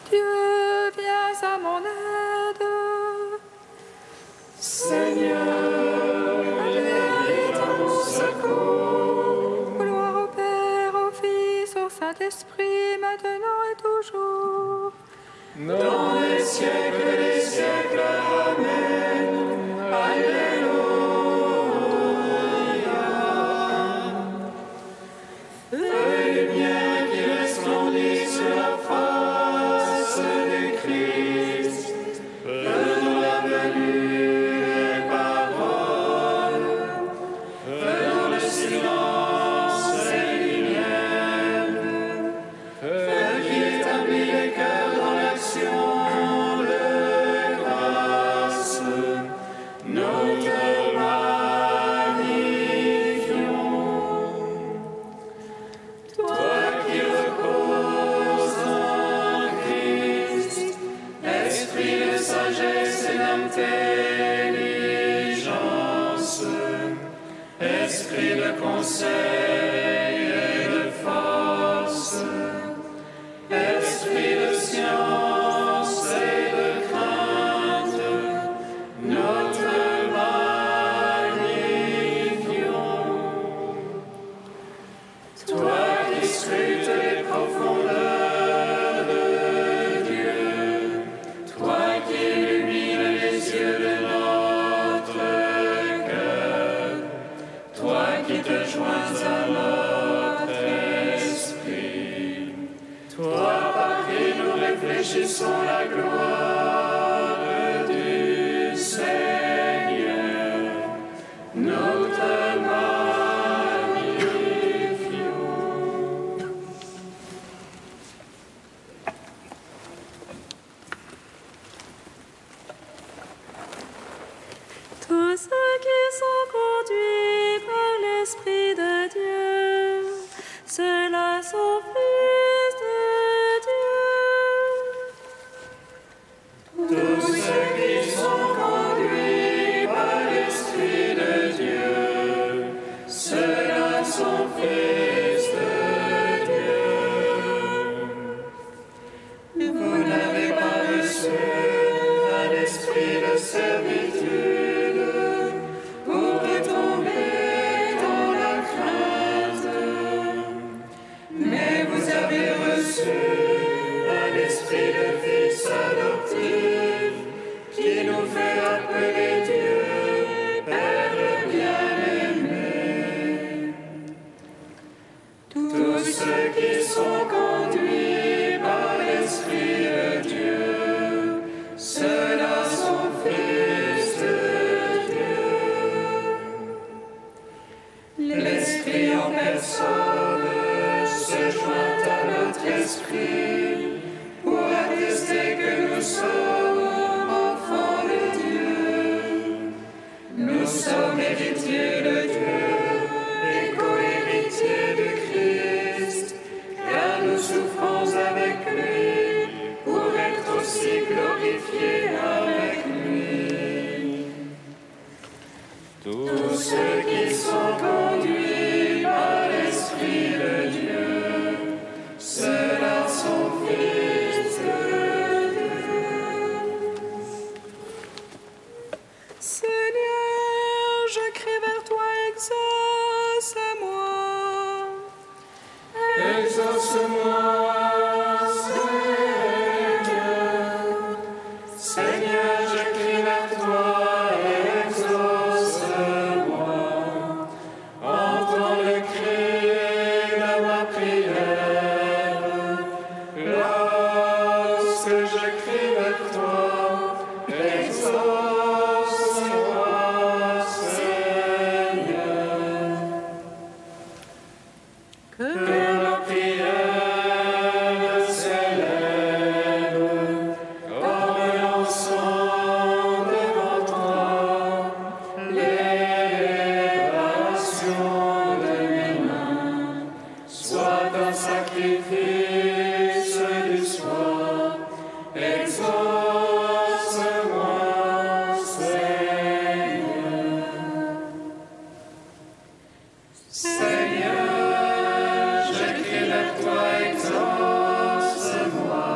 Dieu, viens à mon aide. Seigneur, viens vite à mon secours. Gloire au Père, au Fils, au Saint-Esprit, maintenant et toujours. Dans les siècles des siècles, Amen. Alléluia. Veuillez bien qu'il resplendisse sur la face du Christ, faisons la venue des paroles, faisons le silence et lumière, feu qui établit les cœurs dans l'action de grâce, nous te magnifions. Toi qui reposes en Christ, esprit de sagesse et d'intelligence, esprit de conseil et de force, esprit de science et de crainte, nous te magnifions. Toi qui scrutes les profondeurs de Dieu, toi qui illumines les yeux de notre cœur, toi qui te joins à notre esprit, toi par qui nous réfléchissons la gloire du Seigneur, nous te magnifions. Tous ceux qui sont conduits par l'Esprit de Dieu, ceux-là sont fils de Dieu. Tous ceux qui sont conduits par l'Esprit de Dieu, ceux-là sont fils de Dieu. Vous n'avez pas reçu un esprit de servitude pour retomber dans la crainte, mais vous avez reçu un esprit de fils adoptif qui nous fait appeler Dieu, Père bien-aimé. Tous ceux qui sont conduits par l'Esprit de Dieu, ceux-là sont fils de Dieu. L'Esprit en personne se joint à notre esprit pour attester que nous sommes enfants de Dieu. Nous sommes héritiers de Dieu et co-héritiers du Christ, car nous souffrons avec lui pour être aussi glorifiés avec lui. Tous ceux qui sont conduits par l'Esprit de Dieu, ceux-là sont fils de Dieu. Seigneur, je crie vers toi, exauce-moi. Exauce-moi, Seigneur. Seigneur, je crie vers toi, exauce-moi. Entends le cri de ma prière. Lorsque je crie vers toi, exauce-moi, Seigneur. Que ma prière s'élève comme l'encens devant toi, l'élévation de mes mains soit un sacrifice du soir. Exauce-moi, Seigneur. Seigneur, je crie vers toi, exauce-moi.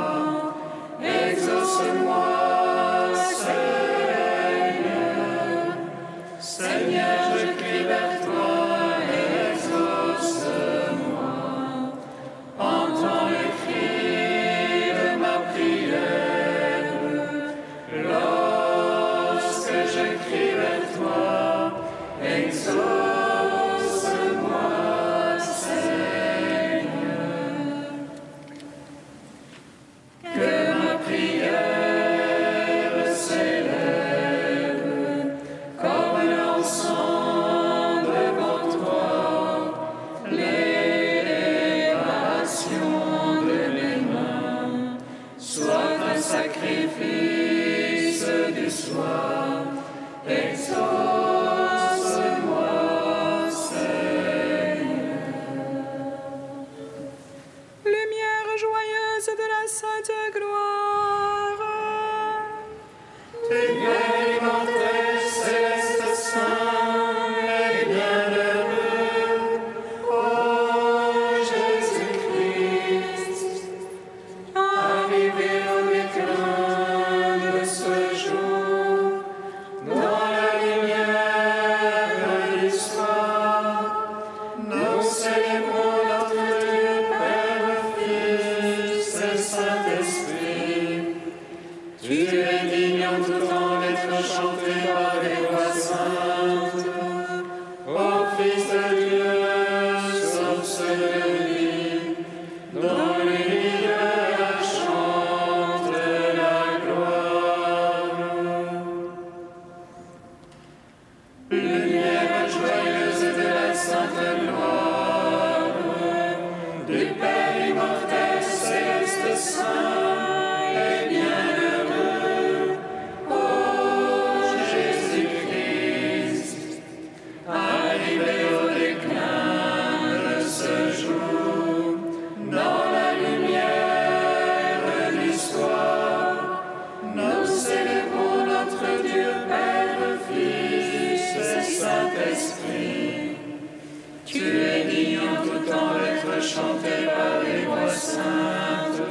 Tu es digne en tout temps d'être chanté par les voix saintes.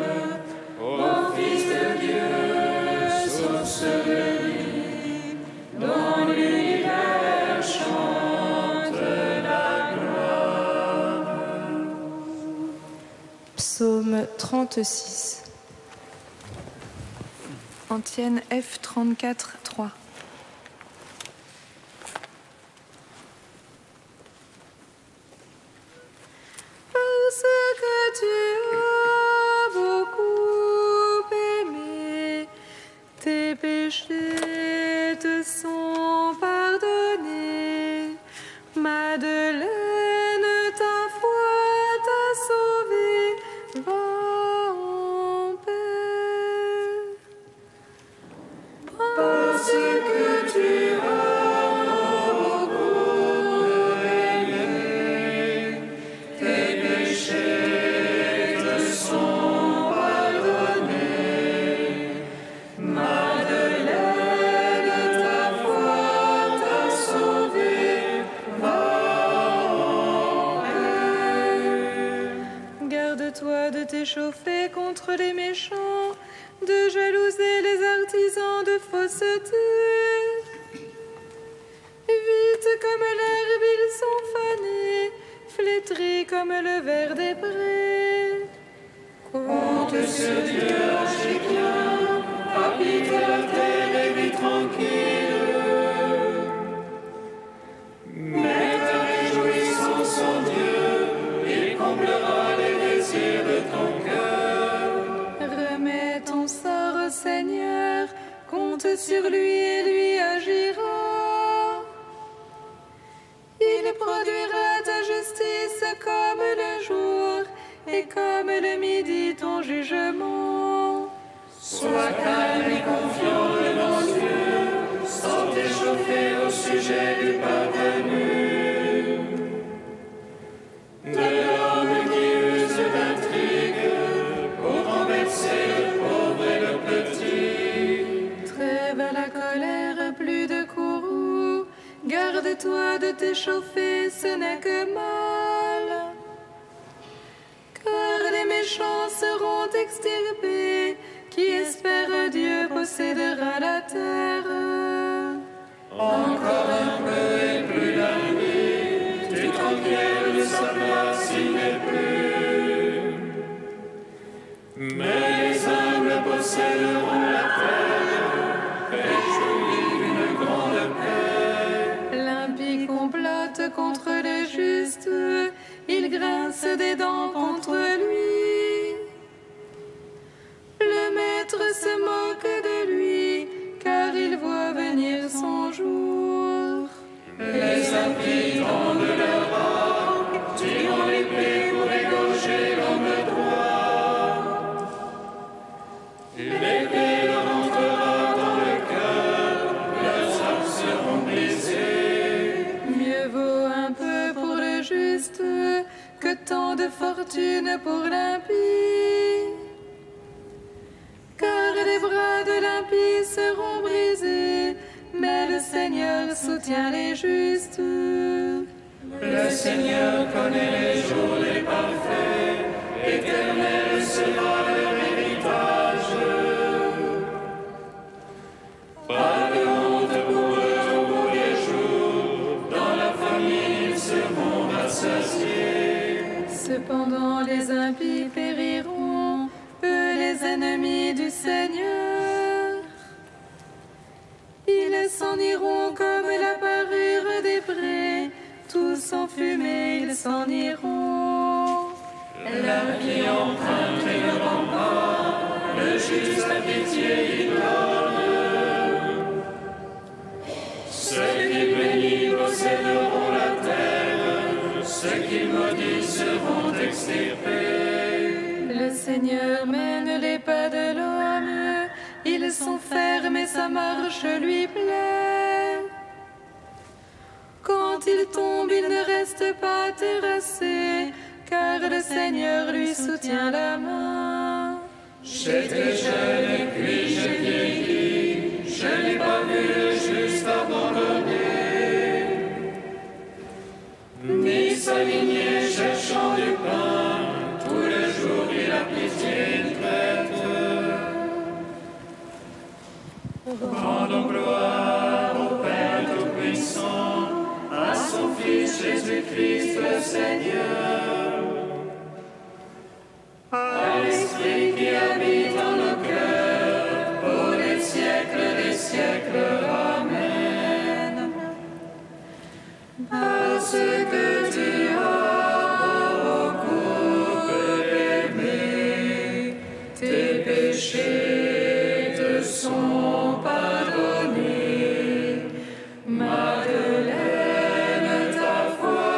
Ô Fils de Dieu, source de vie, dont l'univers chante la gloire. Psaume 36. Antienne F 34, 3. Parce que tu as beaucoup aimé, tes péchés te sont pardonnés. Madeleine, ta foi t'a sauvée, va en paix. Parce que tu as beaucoup aimé, tes péchés te sont pardonnés. Madeleine, ta foi t'a sauvée, va en paix. Garde-toi de t'échauffer contre les méchants, de jalouser les artisans de fausseté. Vite comme l'herbe, ils sont fanés, flétris comme le ver des prés. Compte sur Dieu, Angiquien, habite la terre et vis tranquille. Mets ta réjouissance en Dieu, il comblera les désirs de ton cœur. Remets ton sort au Seigneur, compte sur lui et lui agira. Il produira ta justice comme le jour et comme le midi ton jugement. Sois calme et confiant devant Dieu, sans t'échauffer au sujet du parvenu. De l'homme qui use d'intrigue pour renverser le pauvre et le petit. Trêve à la colère, plus de courroux. Garde-toi de t'échauffer, ce n'est que mal. Car les méchants seront extirpés. Qui espère Dieu possédera la terre. Encore un peu et plus la nuit, tu t'enquières de sa place, il n'est plus. Mais les humbles posséderont la terre, réjouis d'une grande paix. L'impie complote contre le juste, il grince des dents contre lui. Le maître se moque de lui, car il voit venir son jour. Les impies tendent leur bras, tirant l'épée pour égorger l'homme droit. L'épée leur entrera dans le cœur, leurs arcs seront brisés. Mieux vaut un peu pour le juste que tant de fortune pour l'impie. Car les bras de l'impie seront brisés, mais le Seigneur soutient les justes. Le Seigneur connaît les jours des parfaits, éternel sera leur héritage. Pas de honte pour eux au bout des jours, dans la famille ils seront rassasiés. Cependant les impies périront, eux les ennemis du Seigneur. Ils s'en iront comme la parure des prés, tous en fumée ils s'en iront. L'impie emprunte et ne rend pas, le juste a pitié, il donne. Ceux qui bénissent posséderont la terre, ceux qui maudissent seront extirpés. Le Seigneur mène les pas de l'homme, ils sont fermes et sa marche lui plaît. Quand il tombe, il ne reste pas terrassé, car le Seigneur lui soutient la main. J'étais jeune et puis j'ai vieilli, je n'ai pas vu le juste abandonné, ni sa lignée cherchant du pain, tous les jours il a pitié une traite. Rendons gloire au Père Tout-Puissant, à son Fils Jésus-Christ le Seigneur, à l'Esprit qui habite en nos cœurs, pour les siècles des siècles. Amen. Parce que tu as beaucoup aimé, tes péchés te sont pardonnés. Madeleine, ta foi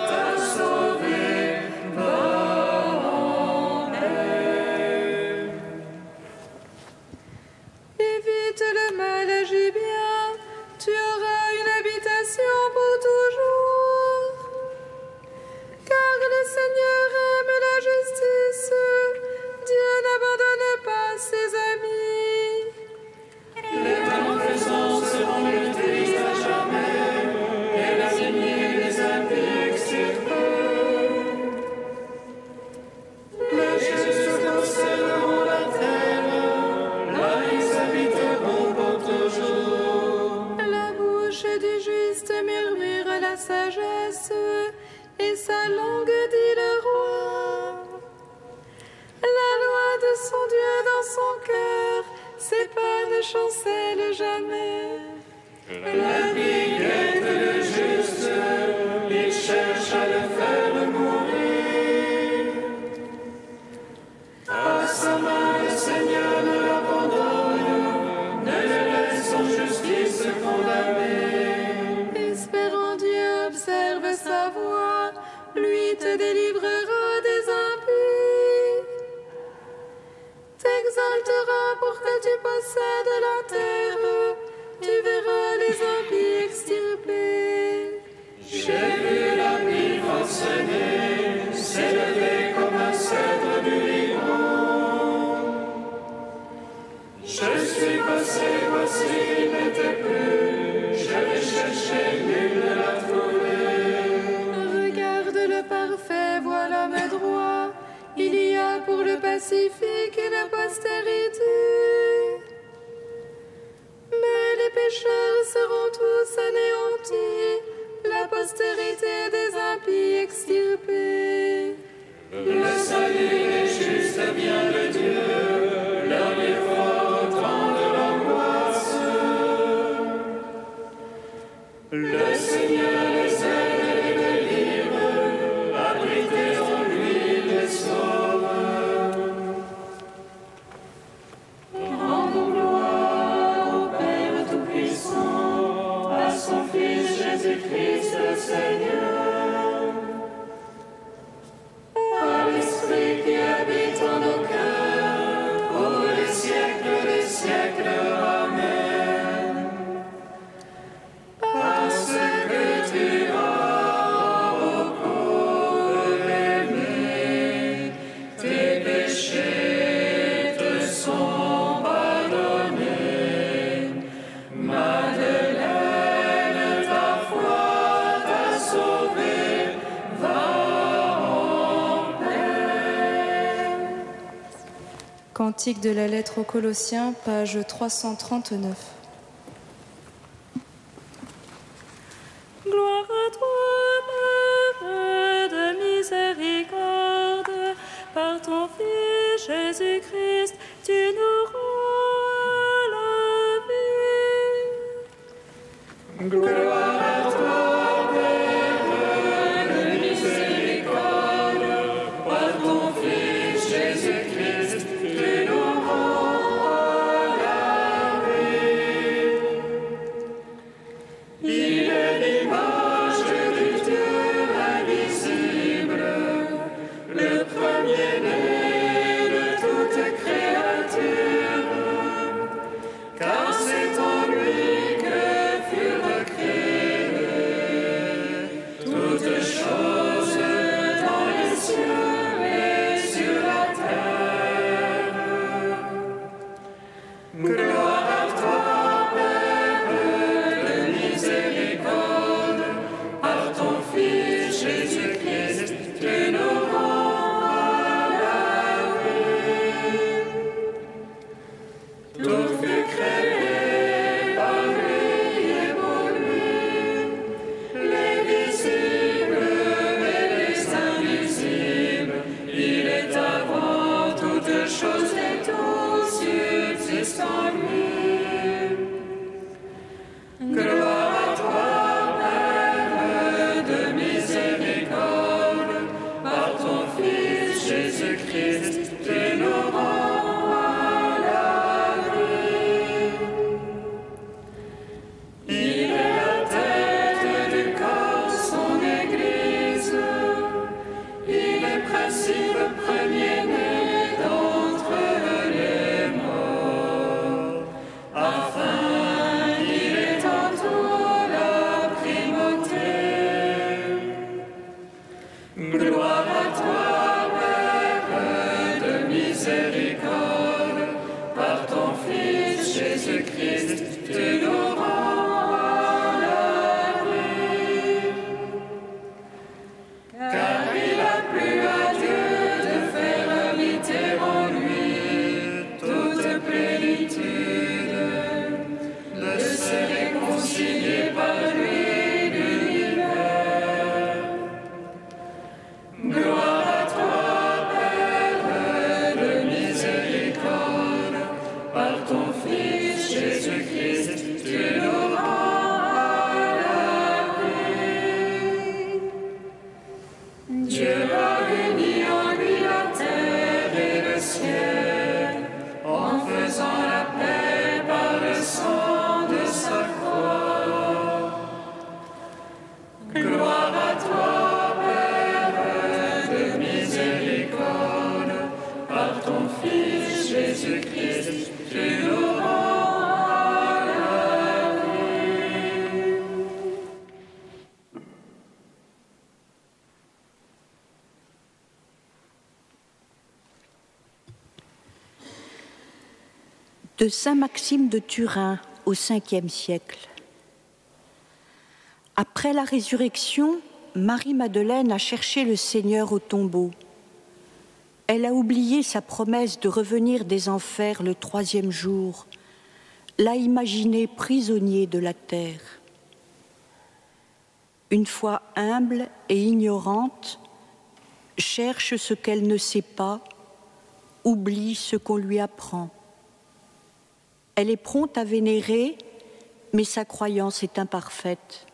t'a sauvé, va en paix. Évite le mal, agis bien, tu auras une habitation pour toujours. Car le Seigneur aime la justice, Dieu n'abandonne pas ses amis. Les malfaisants seront mutés à jamais, et la lignée des impies extirpée. Les justes posséderont la terre, là ils habiteront pour toujours. La bouche du juste murmure la sagesse, et sa langue dit le roi. La loi de son Dieu dans son cœur, ses pas ne chancellent jamais. La vie guette le juste, il cherche à le faire mourir. À sa main le Seigneur ne l'abandonne, ne le laisse en justice condamner. Espère en Dieu, observe sa voie, lui te délivrera des impies. T'exaltera pour que tu possèdes la terre, tu verras les impies extirpés. J'ai vu la vie forcenée, s'élever comme un cèdre du Liban. Je suis passé, voici, il n'était plus, je l'ai cherché, nul ne l'a trouvé. Regarde le parfait, vois l'homme droit, il y a pour le pacifique une postérité. Mais les pécheurs seront tous anéantis, la postérité des impies extirpés. Le salut des justes vient de Dieu, leur effort au temps de l'angoisse. Le Seigneur les aide et les délivre, abrités en lui, il les sauve. Rendons gloire au Père Tout-Puissant, à son Fils Jésus-Christ le Seigneur, à l'Esprit qui habite en nos cœurs, pour les siècles des siècles. Amen. Parce que tu as beaucoup aimé, tes péchés te sont pardonnés. Madeleine, ta foi t'a sauvé, va en paix. Cantique de la lettre aux Colossiens, page 339. Gloire à toi, Père de miséricorde, par ton Fils Jésus-Christ, tu nous rends la vie. Gloire à toi, Père de miséricorde, par ton Fils Jésus-Christ, tu nous rends la vie. Jésus-Christ, tu nous rends à la vie. Il est la tête du corps, son Église. Il est principe premier-né d'entre les morts, afin qu'il ait en tout la primauté. Gloire à toi, Père de miséricorde, par ton Fils Jésus-Christ, tu nous rends à la vie. Car il a plu à Dieu de faire habiter en lui toute plénitude, de se réconcilier par lui l'univers. Gloire à toi, Père de miséricorde, par ton Fils Jésus-Christ, tu nous rends à la vie. Dieu a uni en lui la terre et le ciel, en faisant la paix par le sang de sa croix. Gloire à toi, Père de miséricorde, par ton Fils Jésus-Christ, tu nous rends à la vie. De saint Maxime de Turin au Ve siècle. Après la résurrection, Marie-Madeleine a cherché le Seigneur au tombeau. Elle a oublié sa promesse de revenir des enfers le 3e jour, l'a imaginé prisonnier de la terre. Une foi humble et ignorante, cherche ce qu'elle ne sait pas, oublie ce qu'on lui apprend. Elle est prompte à vénérer, mais sa croyance est imparfaite.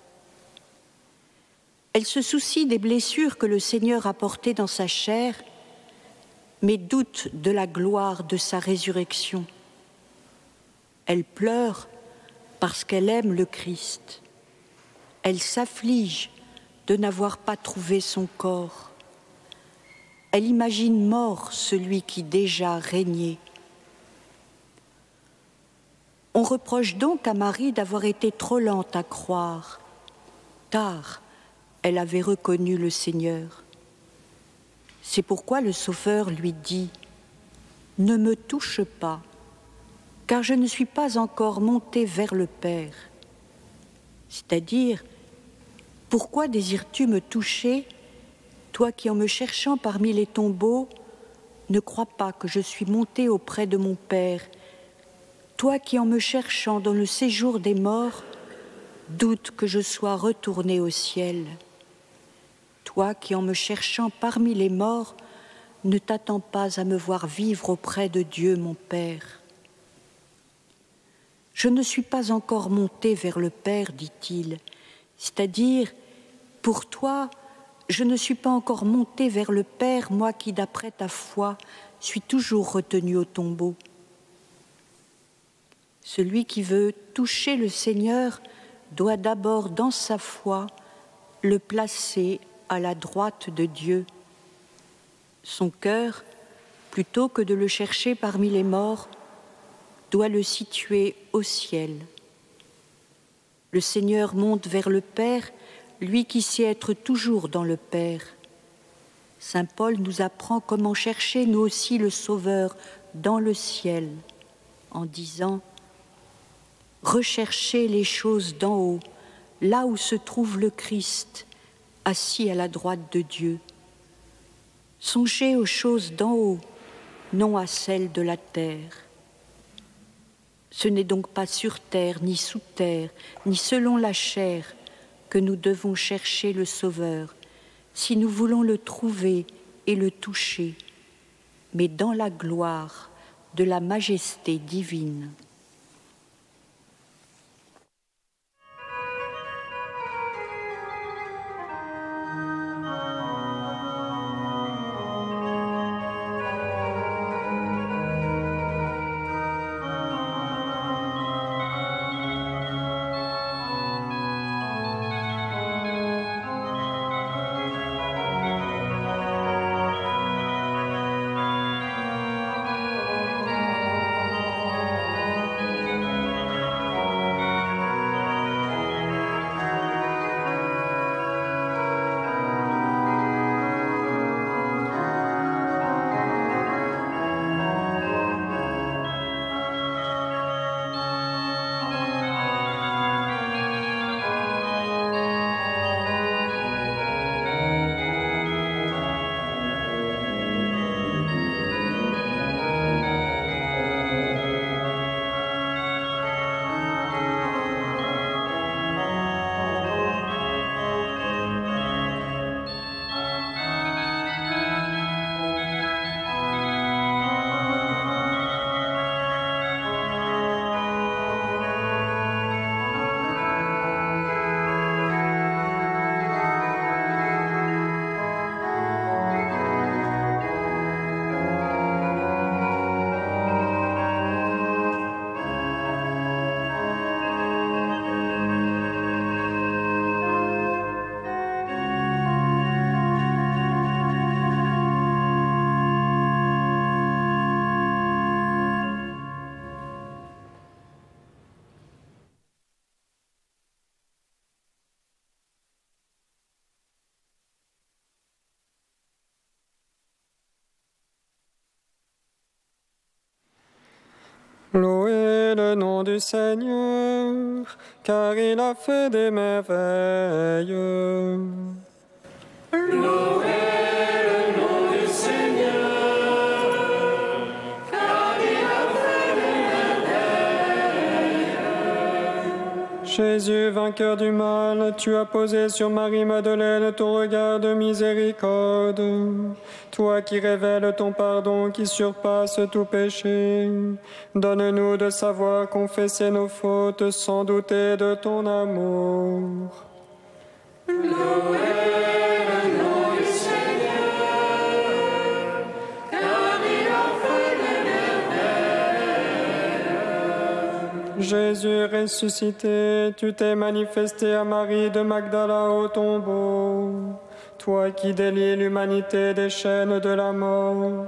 Elle se soucie des blessures que le Seigneur a portées dans sa chair, mais doute de la gloire de sa résurrection. Elle pleure parce qu'elle aime le Christ. Elle s'afflige de n'avoir pas trouvé son corps. Elle imagine mort celui qui déjà régnait. On reproche donc à Marie d'avoir été trop lente à croire. Tard, elle avait reconnu le Seigneur. C'est pourquoi le Sauveur lui dit « Ne me touche pas, car je ne suis pas encore monté vers le Père. » C'est-à-dire, pourquoi désires-tu me toucher, toi qui, en me cherchant parmi les tombeaux, ne crois pas que je suis monté auprès de mon Père, toi qui, en me cherchant dans le séjour des morts, doute que je sois retourné au ciel. Toi qui, en me cherchant parmi les morts, ne t'attends pas à me voir vivre auprès de Dieu mon Père. Je ne suis pas encore monté vers le Père, dit-il, c'est-à-dire, pour toi, je ne suis pas encore monté vers le Père, moi qui, d'après ta foi, suis toujours retenu au tombeau. Celui qui veut toucher le Seigneur doit d'abord, dans sa foi, le placer à la droite de Dieu. Son cœur, plutôt que de le chercher parmi les morts, doit le situer au ciel. Le Seigneur monte vers le Père, lui qui sait être toujours dans le Père. Saint Paul nous apprend comment chercher nous aussi le Sauveur dans le ciel, en disant « Recherchez les choses d'en haut, là où se trouve le Christ, assis à la droite de Dieu. Songez aux choses d'en haut, non à celles de la terre. Ce n'est donc pas sur terre, ni sous terre, ni selon la chair que nous devons chercher le Sauveur, si nous voulons le trouver et le toucher, mais dans la gloire de la majesté divine. » Louez le nom du Seigneur, car il a fait des merveilles. Louez le nom du Seigneur, car il a fait des merveilles. Jésus, vainqueur du mal, tu as posé sur Marie-Madeleine ton regard de miséricorde. Toi qui révèles ton pardon qui surpasse tout péché, donne-nous de savoir confesser nos fautes sans douter de ton amour. Louez le nom du Seigneur, car il a fait des merveilles. Jésus ressuscité, tu t'es manifesté à Marie de Magdala au tombeau. Toi qui délies l'humanité des chaînes de la mort,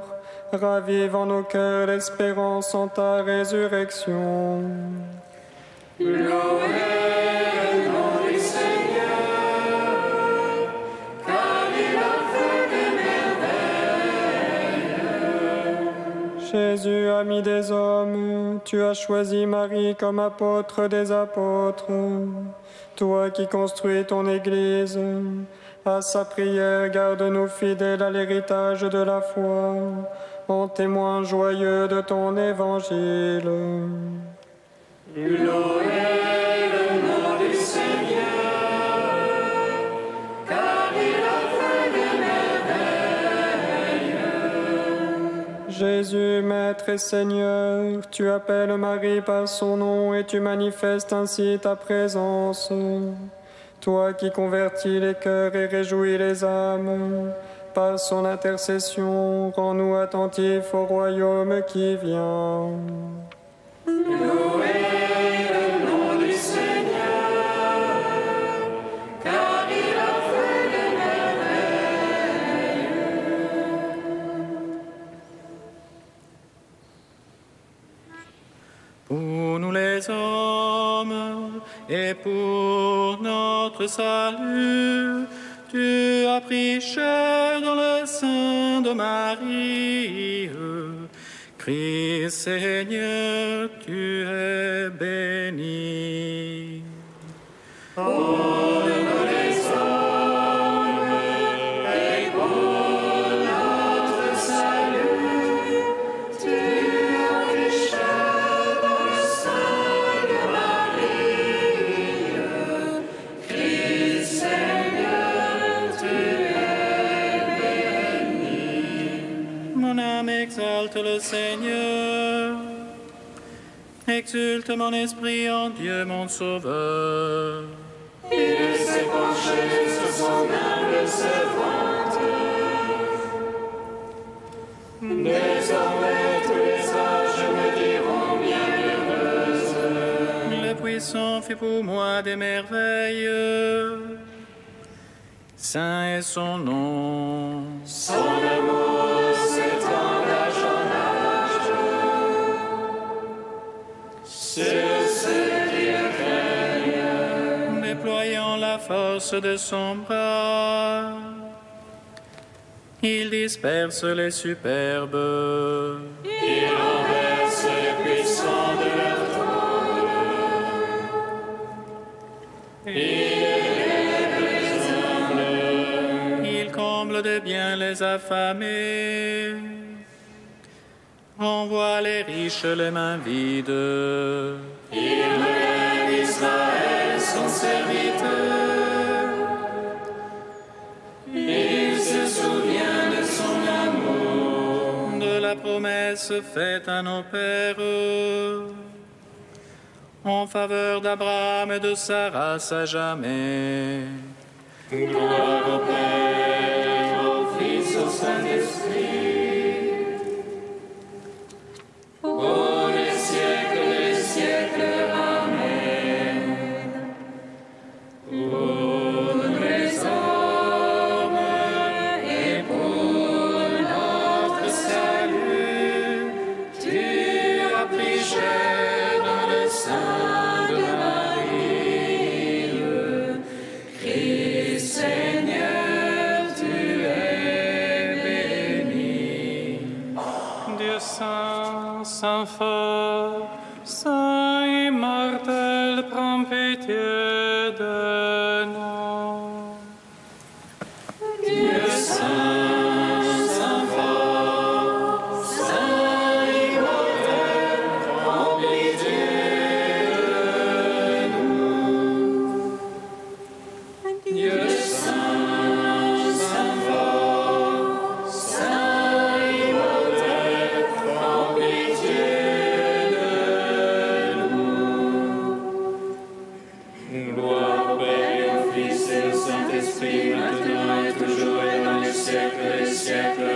ravive en nos cœurs l'espérance en ta résurrection. Louez le nom du Seigneur, car il a fait des merveilles. Jésus, ami des hommes, tu as choisi Marie comme apôtre des apôtres. Toi qui construis ton Église, à sa prière, garde-nous fidèles à l'héritage de la foi, en témoin joyeux de ton évangile. Louez le nom du Seigneur, car il a fait des merveilles. Jésus, Maître et Seigneur, tu appelles Marie par son nom et tu manifestes ainsi ta présence. Toi qui convertis les cœurs et réjouis les âmes, par son intercession, rends-nous attentifs au royaume qui vient. Louez le nom du Seigneur, car il a fait des merveilles. Pour nous les hommes et pour notre salut, tu as pris chair dans le sein de Marie. Christ Seigneur, tu es béni. Pour nous les hommes et pour notre salut, tu as pris chair dans le sein de Marie. Christ Seigneur, tu es béni. Mon âme exalte le Seigneur, exulte mon esprit en Dieu mon Sauveur. Il s'est penché sur son humble servante. Désormais tous les âges me diront bienheureuse. Le puissant fait pour moi des merveilles. Saint est son nom. Son amour s'étend d'âge en âge. Sur ceux qui le craignent. Déployant la force de son bras, il disperse les superbes. Il renverse les puissants de leur trône. Il élève les humbles. Il comble de bien les affamés, renvoie les riches les mains vides. Il relève Israël, son serviteur. Il se souvient de son amour, de la promesse faite à nos pères, en faveur d'Abraham et de sa race à jamais. Gloire au Père, au Fils, au Saint-Esprit, pour les siècles des siècles. Amen. Pour nous les hommes et pour notre salut, tu as pris chair dans le sein de Marie. Christ Seigneur, tu es béni. Saint fort, Saint immortel, prends pitié de nous. Dieu saint, Saint fort, Saint immortel, prends pitié de nous. Dieu saint, Saint fort, Saint immortel, prends pitié de nous. Gloire au Père, au Fils et au Saint-Esprit, maintenant et toujours et dans les siècles des siècles.